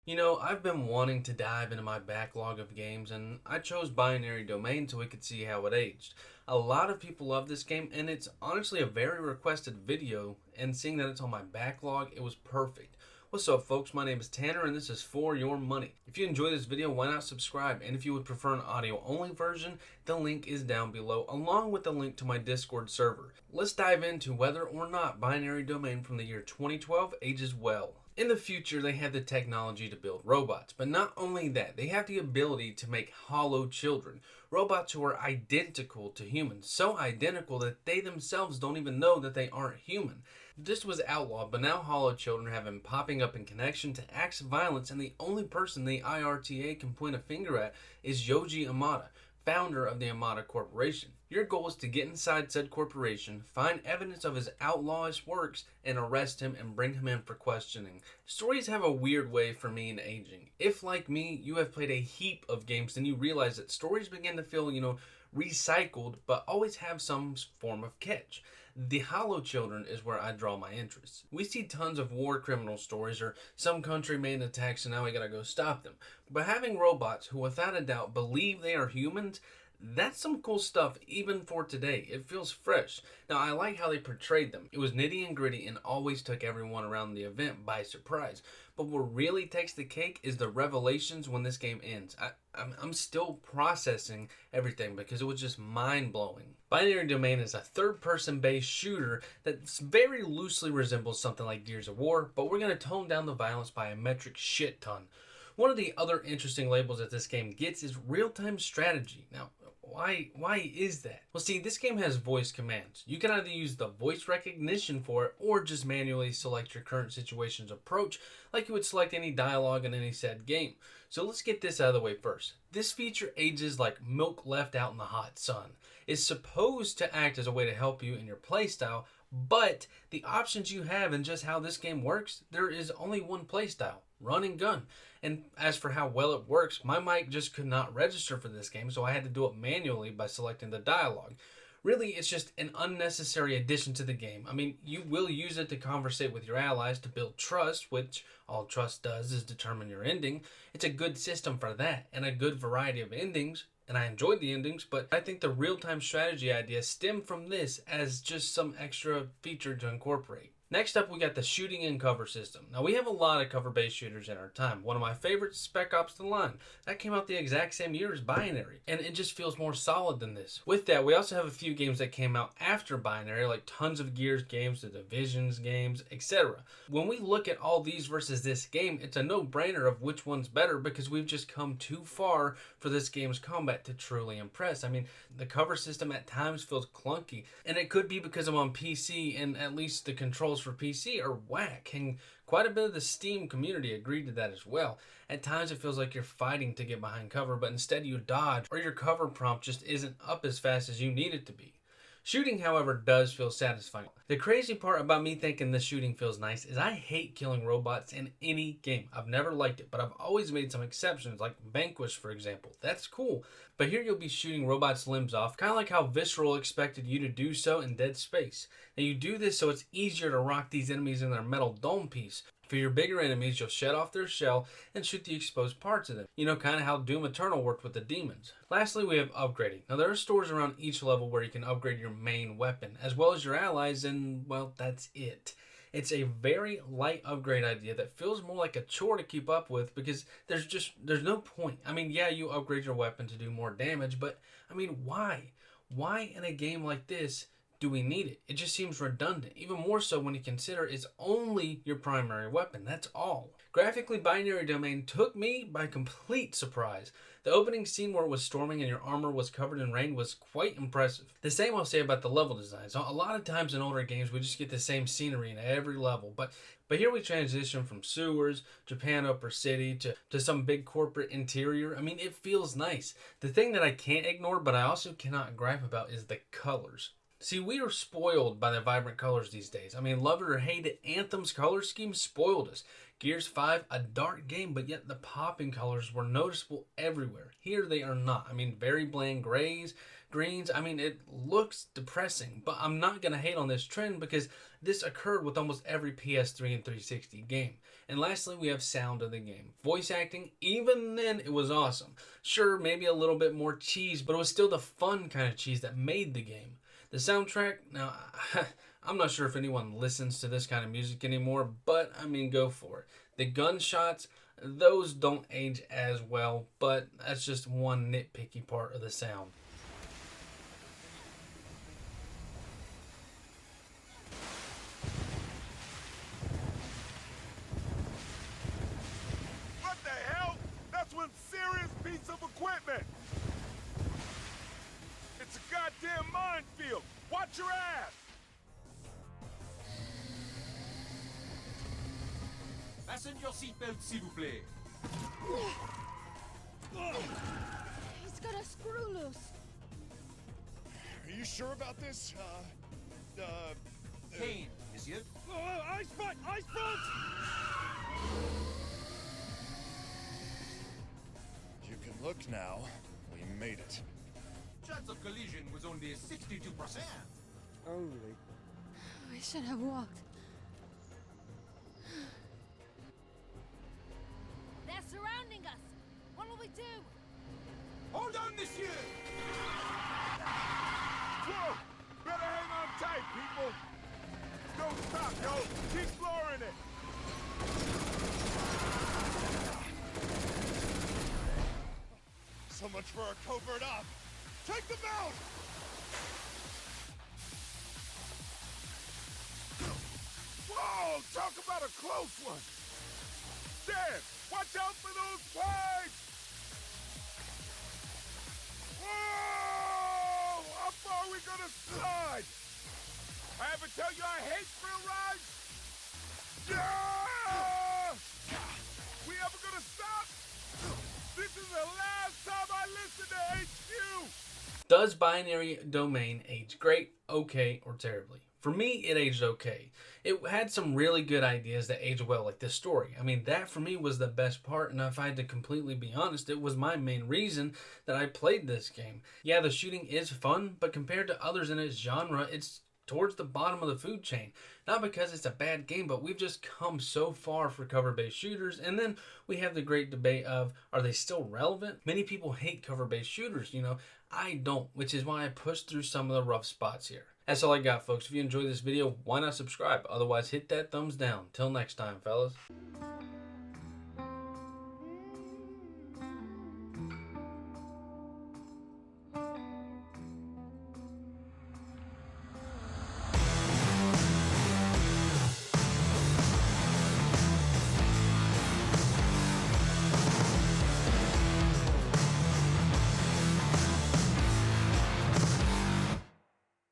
You know, I've been wanting to dive into my backlog of games, and I chose Binary Domain so we could see how it aged. A lot of people love this game, and it's honestly a very requested video, and seeing that it's on my backlog, it was perfect. What's up, folks? My name is Tanner, and this is For Your Money. If you enjoy this video, why not subscribe? And if you would prefer an audio-only version, the link is down below, along with the link to my Discord server. Let's dive into whether or not Binary Domain from the year 2012 ages well. In the future, they have the technology to build robots, but not only that, they have the ability to make hollow children, robots who are identical to humans, so identical that they themselves don't even know that they aren't human. This was outlawed, but now hollow children have been popping up in connection to acts of violence, and the only person the IRTA can point a finger at is Yoji Amada, founder of the Amada Corporation. Your goal is to get inside said corporation, find evidence of his outlawish works, and arrest him and bring him in for questioning. Stories have a weird way for me in aging. If, like me, you have played a heap of games, then you realize that stories begin to feel, recycled, but always have some form of catch. The Hollow Children is where I draw my interest. We see tons of war criminal stories or some country made an attack, so now we gotta go stop them. But having robots who without a doubt believe they are humans, that's some cool stuff even for today. It feels fresh. Now, I like how they portrayed them. It was nitty and gritty and always took everyone around the event by surprise. But what really takes the cake is the revelations when this game ends. I'm still processing everything because it was just mind-blowing. Binary Domain is a third-person based shooter that very loosely resembles something like Gears of War, but we're going to tone down the violence by a metric shit ton. One of the other interesting labels that this game gets is real-time strategy. Now, why is that? Well, see, this game has voice commands. You can either use the voice recognition for it or just manually select your current situation's approach like you would select any dialogue in any said game. So let's get this out of the way first. This feature ages like milk left out in the hot sun. It's supposed to act as a way to help you in your playstyle, but the options you have and just how this game works, there is only one playstyle: run and gun. And as for how well it works, my mic just could not register for this game, so I had to do it manually by selecting the dialogue. Really, it's just an unnecessary addition to the game. I mean, you will use it to conversate with your allies to build trust, which all trust does is determine your ending. It's a good system for that, and a good variety of endings. And I enjoyed the endings, but I think the real-time strategy idea stemmed from this as just some extra feature to incorporate. Next up, we got the shooting and cover system. Now, we have a lot of cover-based shooters in our time. One of my favorites is Spec Ops: The Line. That came out the exact same year as Binary, and it just feels more solid than this. With that, we also have a few games that came out after Binary, like tons of Gears games, the Divisions games, etc. When we look at all these versus this game, it's a no-brainer of which one's better because we've just come too far for this game's combat to truly impress. I mean, the cover system at times feels clunky, and it could be because I'm on PC and at least the controls for PC are whack, and quite a bit of the Steam community agreed to that as well. At times it feels like you're fighting to get behind cover, but instead you dodge, or your cover prompt just isn't up as fast as you need it to be. Shooting, however, does feel satisfying. The crazy part about me thinking this shooting feels nice is I hate killing robots in any game. I've never liked it, but I've always made some exceptions, like Vanquish, for example. That's cool. But here you'll be shooting robots' limbs off, kind of like how Visceral expected you to do so in Dead Space. Now you do this so it's easier to rock these enemies in their metal dome piece. For your bigger enemies, you'll shed off their shell and shoot the exposed parts of them. You know, kind of how Doom Eternal worked with the demons. Lastly, we have upgrading. Now, there are stores around each level where you can upgrade your main weapon, as well as your allies, and, well, that's it. It's a very light upgrade idea that feels more like a chore to keep up with because there's no point. I mean, yeah, you upgrade your weapon to do more damage, but, I mean, why? Why in a game like this do we need it? It just seems redundant, even more so when you consider it's only your primary weapon. That's all. Graphically, Binary Domain took me by complete surprise. The opening scene where it was storming and your armor was covered in rain was quite impressive. The same I'll say about the level designs. A lot of times in older games, we just get the same scenery in every level, but here we transition from sewers, Japan Upper City, to some big corporate interior. I mean, it feels nice. The thing that I can't ignore, but I also cannot gripe about, is the colors. See, we are spoiled by the vibrant colors these days. I mean, love it or hate it, Anthem's color scheme spoiled us. Gears 5, a dark game, but yet the popping colors were noticeable everywhere. Here they are not. I mean, very bland grays, greens. I mean, it looks depressing, but I'm not going to hate on this trend because this occurred with almost every PS3 and 360 game. And lastly, we have sound of the game. Voice acting, even then, it was awesome. Sure, maybe a little bit more cheese, but it was still the fun kind of cheese that made the game. The soundtrack, now, I'm not sure if anyone listens to this kind of music anymore, but I mean, go for it. The gunshots, those don't age as well, but that's just one nitpicky part of the sound. What the hell? That's one serious piece of equipment! It's a goddamn minefield! Watch your ass! Fasten your seatbelt, s'il vous plaît. He's got a screw loose. Are you sure about this? Kane, monsieur. Ice front! Ice front! You can look now. We made it. Chance of collision was only 62%. Only. We should have walked. They're surrounding us. What will we do? Hold on, monsieur. Whoa! Better hang on tight, people! Don't stop, yo! Keep flooring it! So much for our covert op! Take them out! Whoa! Talk about a close one! Dad, watch out for those pipes! Whoa! How far are we gonna slide? I ever tell you I hate thrill rides? Yeah! We ever gonna stop? This is the last time I listen to HQ! Does Binary Domain age great, okay, or terribly? For me, it aged okay. It had some really good ideas that aged well, like this story. I mean, that for me was the best part, and if I had to completely be honest, it was my main reason that I played this game. Yeah, the shooting is fun, but compared to others in its genre, it's towards the bottom of the food chain. Not because it's a bad game, but we've just come so far for cover-based shooters, and then we have the great debate of, are they still relevant? Many people hate cover-based shooters, you know. I don't, which is why I pushed through some of the rough spots here. That's all I got, folks. If you enjoyed this video, why not subscribe? Otherwise, hit that thumbs down. Till next time, fellas.